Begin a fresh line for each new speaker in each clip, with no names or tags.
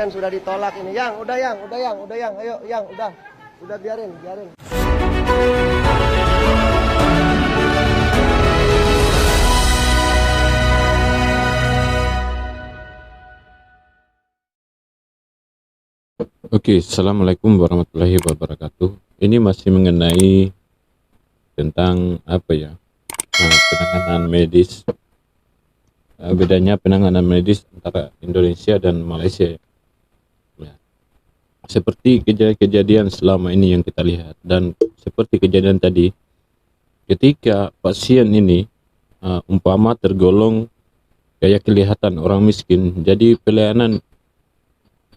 Sudah ditolak ini. Yang, ayo yang, udah biarin.
Oke, Assalamualaikum warahmatullahi wabarakatuh. Ini masih mengenai tentang penanganan medis. Bedanya penanganan medis antara Indonesia dan Malaysia. Ya. Seperti kejadian selama ini yang kita lihat, dan seperti kejadian tadi, ketika pasien ini umpama tergolong kayak kelihatan orang miskin, jadi pelayanan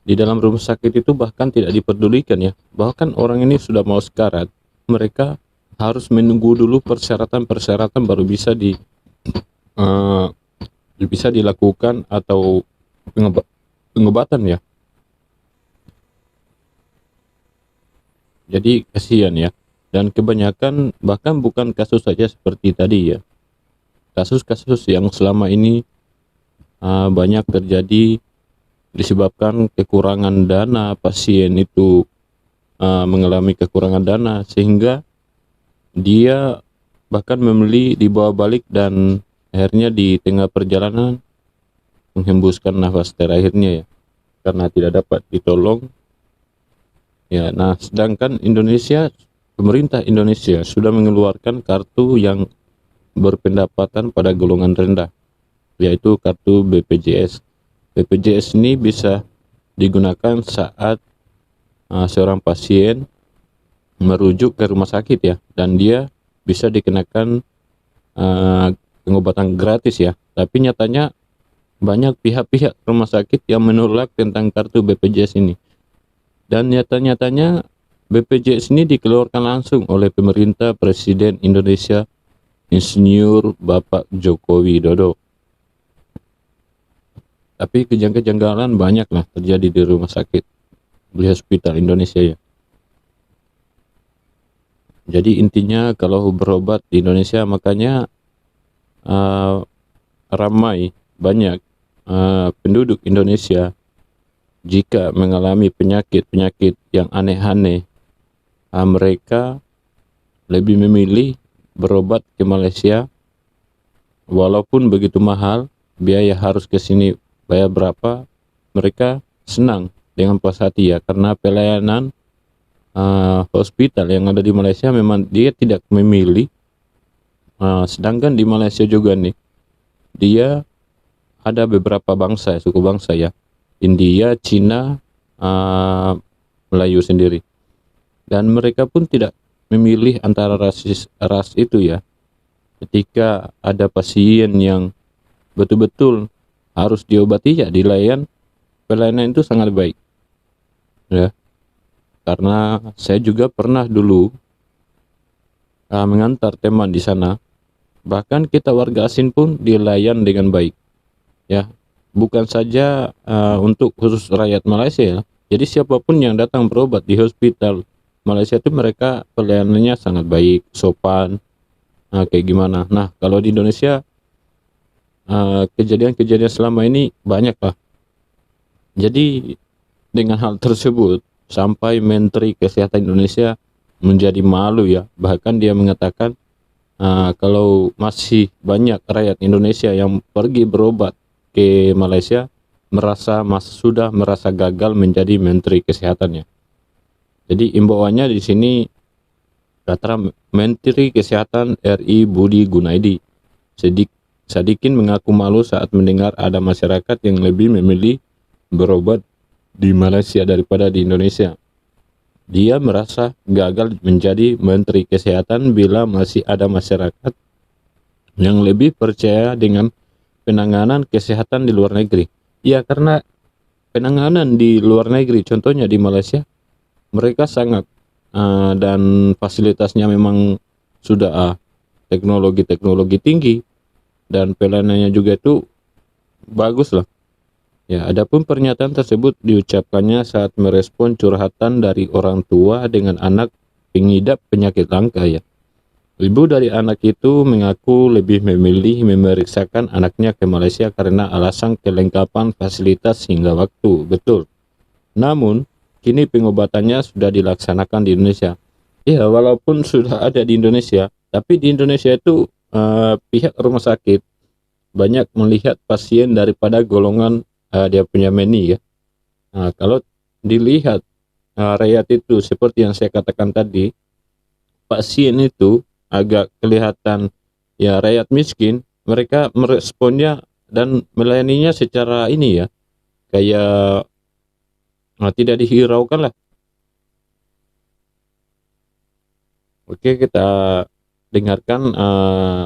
di dalam rumah sakit itu bahkan tidak diperdulikan ya. Bahkan orang ini sudah mau sekarat, mereka harus menunggu dulu persyaratan baru bisa dilakukan atau pengobatan ya. Jadi kasihan ya. Dan kebanyakan bahkan bukan kasus saja seperti tadi ya. Kasus-kasus yang selama ini banyak terjadi disebabkan kekurangan dana. Pasien itu mengalami kekurangan dana sehingga dia bahkan membeli dibawa balik dan akhirnya di tengah perjalanan menghembuskan nafas terakhirnya ya, karena tidak dapat ditolong ya. Nah, sedangkan pemerintah Indonesia sudah mengeluarkan kartu yang berpendapatan pada golongan rendah, yaitu kartu BPJS. BPJS ini bisa digunakan saat seorang pasien merujuk ke rumah sakit ya, dan dia bisa dikenakan pengobatan gratis ya. Tapi nyatanya banyak pihak-pihak rumah sakit yang menolak tentang kartu BPJS ini, dan nyata-nyatanya BPJS ini dikeluarkan langsung oleh pemerintah Presiden Indonesia Insinyur Bapak Joko Widodo. Tapi kejanggalan banyaklah terjadi di rumah sakit, di hospital Indonesia ya. Jadi intinya kalau berobat di Indonesia, makanya ramai banyak penduduk Indonesia jika mengalami penyakit yang aneh-aneh, mereka lebih memilih berobat ke Malaysia. Walaupun begitu mahal, biaya harus ke sini bayar berapa, mereka senang dengan puas hati ya, karena pelayanan hospital yang ada di Malaysia memang dia tidak memilih. Sedangkan di Malaysia juga nih, dia ada beberapa bangsa, suku bangsa ya, India, Cina, Melayu sendiri, dan mereka pun tidak memilih antara ras itu ya. Ketika ada pasien yang betul-betul harus diobati ya, pelayanan itu sangat baik ya. Karena saya juga pernah dulu mengantar teman di sana, bahkan kita warga asing pun dilayan dengan baik ya. Bukan saja untuk khusus rakyat Malaysia ya. Jadi siapapun yang datang berobat di hospital Malaysia itu, mereka pelayanannya sangat baik, sopan, kayak gimana. Nah, kalau di Indonesia kejadian-kejadian selama ini banyak lah. Jadi dengan hal tersebut sampai Menteri Kesehatan Indonesia menjadi malu ya. Bahkan dia mengatakan kalau masih banyak rakyat Indonesia yang pergi berobat ke Malaysia sudah merasa gagal menjadi Menteri Kesehatannya. Jadi imbauannya di sini, kata Menteri Kesehatan RI Budi Gunadi Sadikin mengaku malu saat mendengar ada masyarakat yang lebih memilih berobat di Malaysia daripada di Indonesia. Dia merasa gagal menjadi Menteri Kesehatan bila masih ada masyarakat yang lebih percaya dengan penanganan kesehatan di luar negeri. Ya, karena penanganan di luar negeri, contohnya di Malaysia, mereka sangat dan fasilitasnya memang sudah teknologi tinggi, dan pelayanannya juga itu bagus lah ya. Adapun pernyataan tersebut diucapkannya saat merespon curhatan dari orang tua dengan anak pengidap penyakit langka ya. Ibu dari anak itu mengaku lebih memilih memeriksakan anaknya ke Malaysia karena alasan kelengkapan fasilitas hingga waktu. Betul, Namun kini pengobatannya sudah dilaksanakan di Indonesia. Ya, walaupun sudah ada di Indonesia, tapi di Indonesia itu pihak rumah sakit banyak melihat pasien daripada golongan dia punya meni ya. Nah, kalau dilihat rakyat itu seperti yang saya katakan tadi, pasien itu agak kelihatan ya rakyat miskin, mereka meresponnya dan melayaninya secara ini ya, kayak tidak dihiraukan lah. Oke, kita dengarkan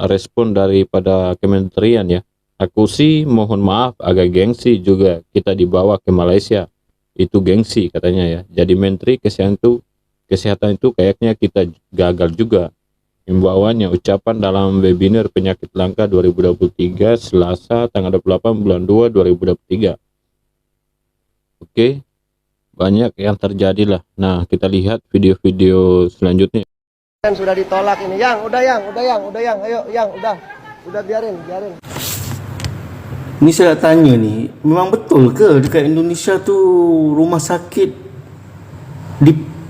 respon daripada kementerian ya. Aku sih mohon maaf agak gengsi juga kita dibawa ke Malaysia. Itu gengsi katanya ya. Jadi Menteri Kesehatan itu kayaknya kita gagal juga. Himbauannya ucapan dalam webinar penyakit langka 2023 Selasa tanggal 28 bulan 2 2023. Oke, banyak yang terjadi lah. Nah, kita lihat video-video selanjutnya.
Kan sudah ditolak ini. Udah yang. Ayo, yang, udah. Udah biarin.
Ini saya nak tanya ni, memang betul ke dekat Indonesia tu rumah sakit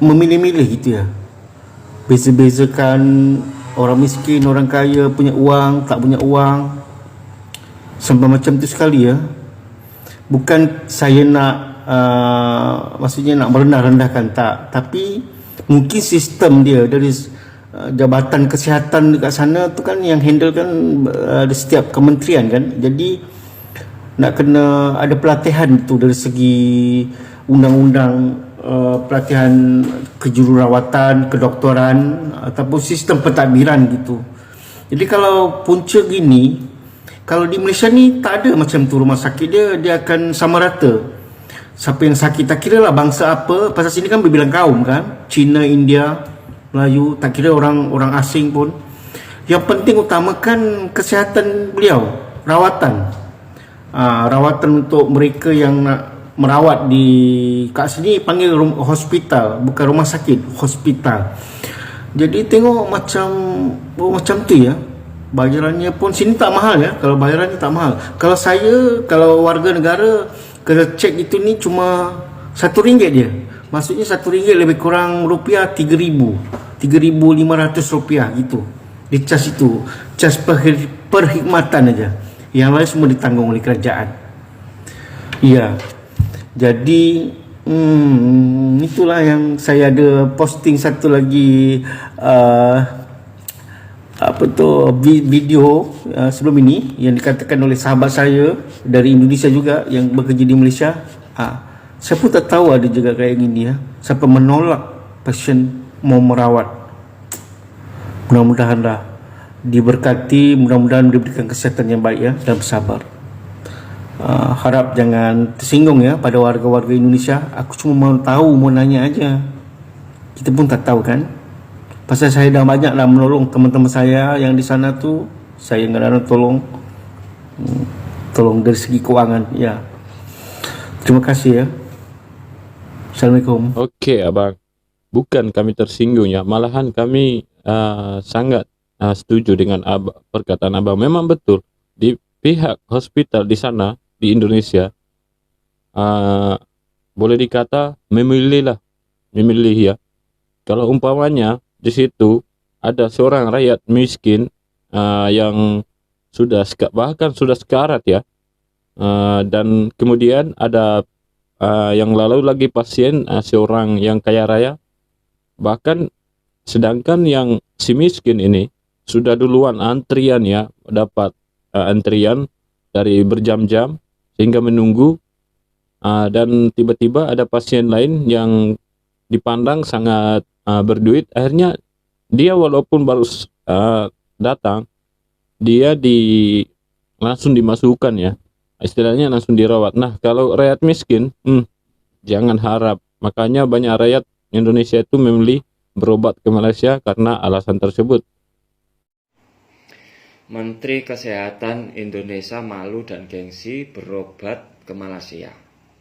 memilih-milih gitu ya? Beza-bezakan orang miskin, orang kaya, punya uang, tak punya uang, sampai macam tu sekali ya? Bukan saya nak maksudnya nak merendah-rendahkan, tak, tapi mungkin sistem dia dari jabatan kesihatan dekat sana tu kan yang handle kan setiap kementerian kan. Jadi nak kena ada pelatihan tu dari segi undang-undang, pelatihan kejururawatan, kedoktoran ataupun sistem pentadbiran gitu. Jadi kalau punca gini, kalau di Malaysia ni tak ada macam tu rumah sakit, dia akan sama rata. Siapa yang sakit, tak kira lah bangsa apa, pasal sini kan berbilang kaum kan, Cina, India, Melayu, tak kira orang asing pun. Yang penting utamakan kesihatan beliau, rawatan. Rawatan untuk mereka yang nak merawat di kat sini panggil hospital, bukan rumah sakit, hospital. Jadi tengok macam tu ya. Bayarannya pun sini tak mahal ya. Kalau bayarannya tak mahal. Kalau warga negara kena cek itu ni cuma RM1 dia. Maksudnya RM1 lebih kurang rupiah 3,000, RM3,500 gitu. Dia cas itu, cas perkhidmatan aja. Yang lain semua ditanggung oleh kerajaan. Ya. Jadi itulah yang saya ada posting satu lagi video sebelum ini yang dikatakan oleh sahabat saya dari Indonesia juga yang bekerja di Malaysia. Saya pun tak tahu ada juga kayak gini ya. Siapa menolak pasien mau merawat. Mudah-mudahanlah diberkati, mudah-mudahan diberikan kesihatan yang baik ya, dan bersabar. Harap jangan tersinggung ya pada warga-warga Indonesia. Aku cuma mau nanya aja. Kita pun tak tahu kan. Pasal saya dah banyak lah menolong teman-teman saya yang di sana tu. Saya kadang-kadang tolong dari segi kewangan ya. Terima kasih ya. Assalamualaikum.
Oke, Abang. Bukan kami tersinggung ya, malahan kami sangat setuju dengan perkataan Abang. Memang betul di pihak hospital di sana di Indonesia boleh dikata memilih ya. Kalau umpamanya di situ ada seorang rakyat miskin yang bahkan sudah sekarat ya, dan kemudian ada yang lalu lagi pasien seorang yang kaya raya, bahkan sedangkan yang si miskin ini sudah duluan antrian ya, dapat antrian dari berjam-jam sehingga menunggu, dan tiba-tiba ada pasien lain yang dipandang sangat berduit, akhirnya dia walaupun baru datang, dia langsung dimasukkan ya, istilahnya langsung dirawat. Nah, kalau rakyat miskin jangan harap. Makanya banyak rakyat Indonesia itu memilih berobat ke Malaysia karena alasan tersebut.
Menteri Kesehatan Indonesia malu dan gengsi berobat ke Malaysia.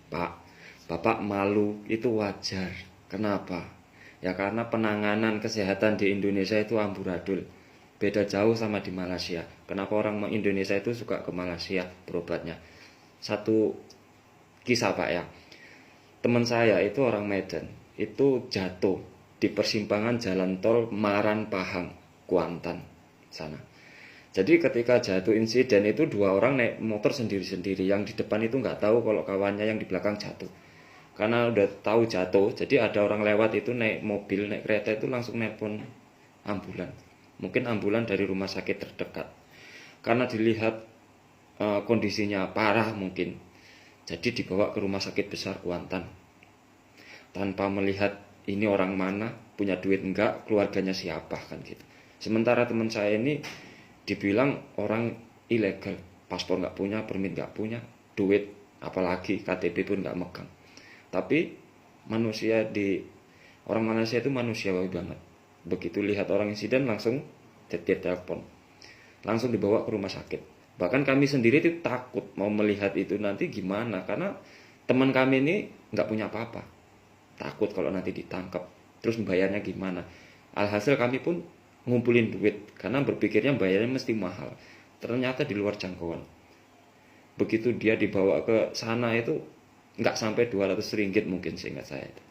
Pak, Bapak malu itu wajar. Kenapa? Ya karena penanganan kesehatan di Indonesia itu amburadul. Beda jauh sama di Malaysia. Kenapa orang Indonesia itu suka ke Malaysia berobatnya? Satu kisah Pak ya. teman saya itu orang Medan, itu jatuh di persimpangan jalan tol Maran Pahang, Kuantan sana. Jadi ketika jatuh insiden itu 2 orang naik motor sendiri-sendiri, yang di depan itu nggak tahu kalau kawannya yang di belakang jatuh. Karena udah tahu jatuh, jadi ada orang lewat itu naik mobil, naik kereta itu langsung nelpon ambulan. Mungkin ambulan dari rumah sakit terdekat. Karena dilihat kondisinya parah mungkin, jadi dibawa ke rumah sakit besar Kuantan. Tanpa melihat ini orang mana, punya duit enggak, keluarganya siapa kan gitu. Sementara teman saya ini dibilang orang ilegal, paspor nggak punya, permit nggak punya, duit apalagi KTP pun nggak megang. Tapi orang Malaysia itu manusiawi banget. Begitu lihat orang insiden langsung dia telepon, langsung dibawa ke rumah sakit. Bahkan kami sendiri itu takut mau melihat itu nanti gimana, karena teman kami ini nggak punya apa-apa, takut kalau nanti ditangkap, terus bayarnya gimana. Alhasil kami pun ngumpulin duit karena berpikirnya bayarnya mesti mahal, ternyata di luar jangkauan. Begitu dia dibawa ke sana itu nggak sampai 200 ringgit mungkin seingat saya itu,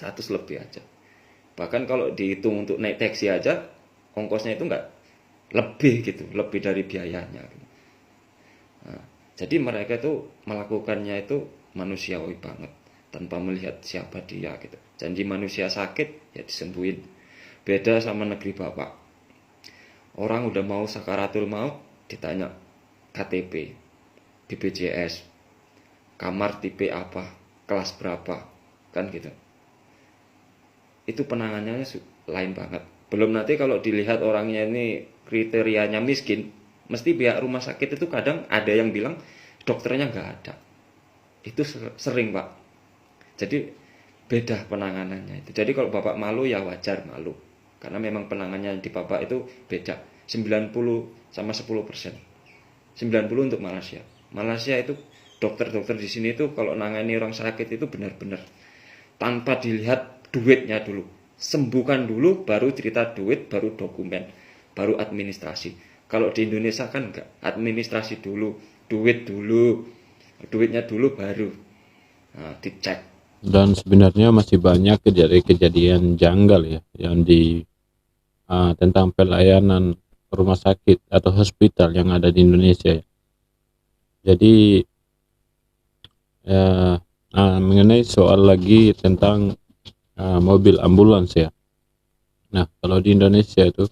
100 lebih aja. Bahkan kalau dihitung untuk naik taksi aja ongkosnya itu nggak lebih gitu, lebih dari biayanya gitu. Nah, jadi mereka itu melakukannya itu manusiawi banget, tanpa melihat siapa dia gitu. Janji manusia sakit ya disembuhin. Beda sama negeri Bapak, orang udah mau sakaratul maut ditanya KTP, BPJS, kamar tipe apa, kelas berapa, kan gitu. Itu penanganannya lain banget. Belum nanti kalau dilihat orangnya ini kriterianya miskin, mesti pihak rumah sakit itu kadang ada yang bilang dokternya nggak ada. Itu sering Pak. Jadi beda penanganannya itu. Jadi kalau Bapak malu ya wajar malu, karena memang penanganannya di Bapak itu beda. 90 sama 10%. 90 untuk Malaysia. Malaysia itu dokter-dokter di sini itu kalau nangani orang sakit itu benar-benar tanpa dilihat duitnya dulu. Sembuhkan dulu, baru cerita duit, baru dokumen, baru administrasi. Kalau di Indonesia kan enggak, administrasi dulu, duit dulu, duitnya dulu baru dicek.
Dan sebenarnya masih banyak kejadian janggal ya yang tentang pelayanan rumah sakit atau hospital yang ada di Indonesia. Jadi mengenai soal lagi tentang mobil ambulans ya. Nah, kalau di Indonesia itu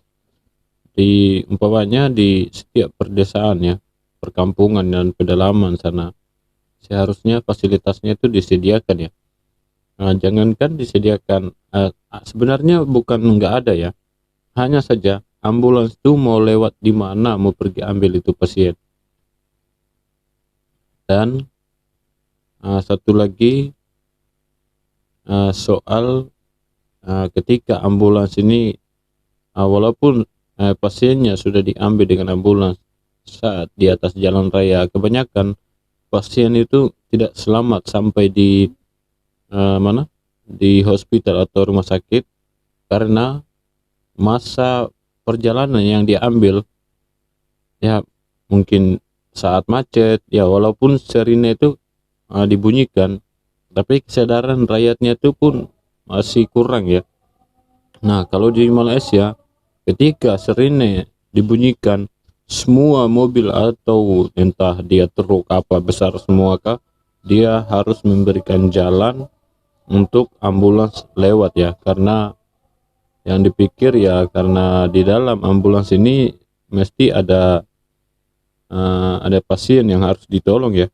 umpamanya di setiap perdesaan ya, perkampungan dan pedalaman sana, seharusnya fasilitasnya itu disediakan ya. Nah, jangankan disediakan, sebenarnya bukan nggak ada ya, hanya saja ambulans itu mau lewat di mana, mau pergi ambil itu pasien. Dan satu lagi soal ketika ambulans ini walaupun pasiennya sudah diambil dengan ambulans saat di atas jalan raya, kebanyakan pasien itu tidak selamat sampai di di hospital atau rumah sakit karena masa perjalanan yang diambil ya, mungkin saat macet ya, walaupun sirine itu dibunyikan, tapi kesadaran rakyatnya itu pun masih kurang ya. Nah, kalau di Malaysia ketika sirine dibunyikan, semua mobil atau entah dia truk apa besar semua kah, dia harus memberikan jalan untuk ambulans lewat ya, karena yang dipikir ya karena di dalam ambulans ini mesti ada pasien yang harus ditolong ya.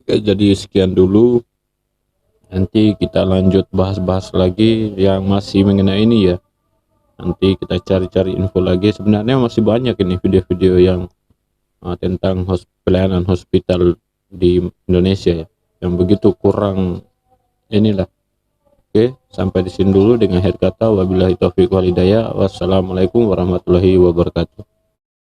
Oke, jadi sekian dulu, nanti kita lanjut bahas-bahas lagi yang masih mengenai ini ya. Nanti kita cari-cari info lagi. Sebenarnya masih banyak ini video-video yang tentang pelayanan hospital di Indonesia ya, yang begitu kurang inilah. Oke, sampai di sini dulu dengan akhir kata, wabillahi taufiq wal hidayah. Wassalamualaikum warahmatullahi wabarakatuh.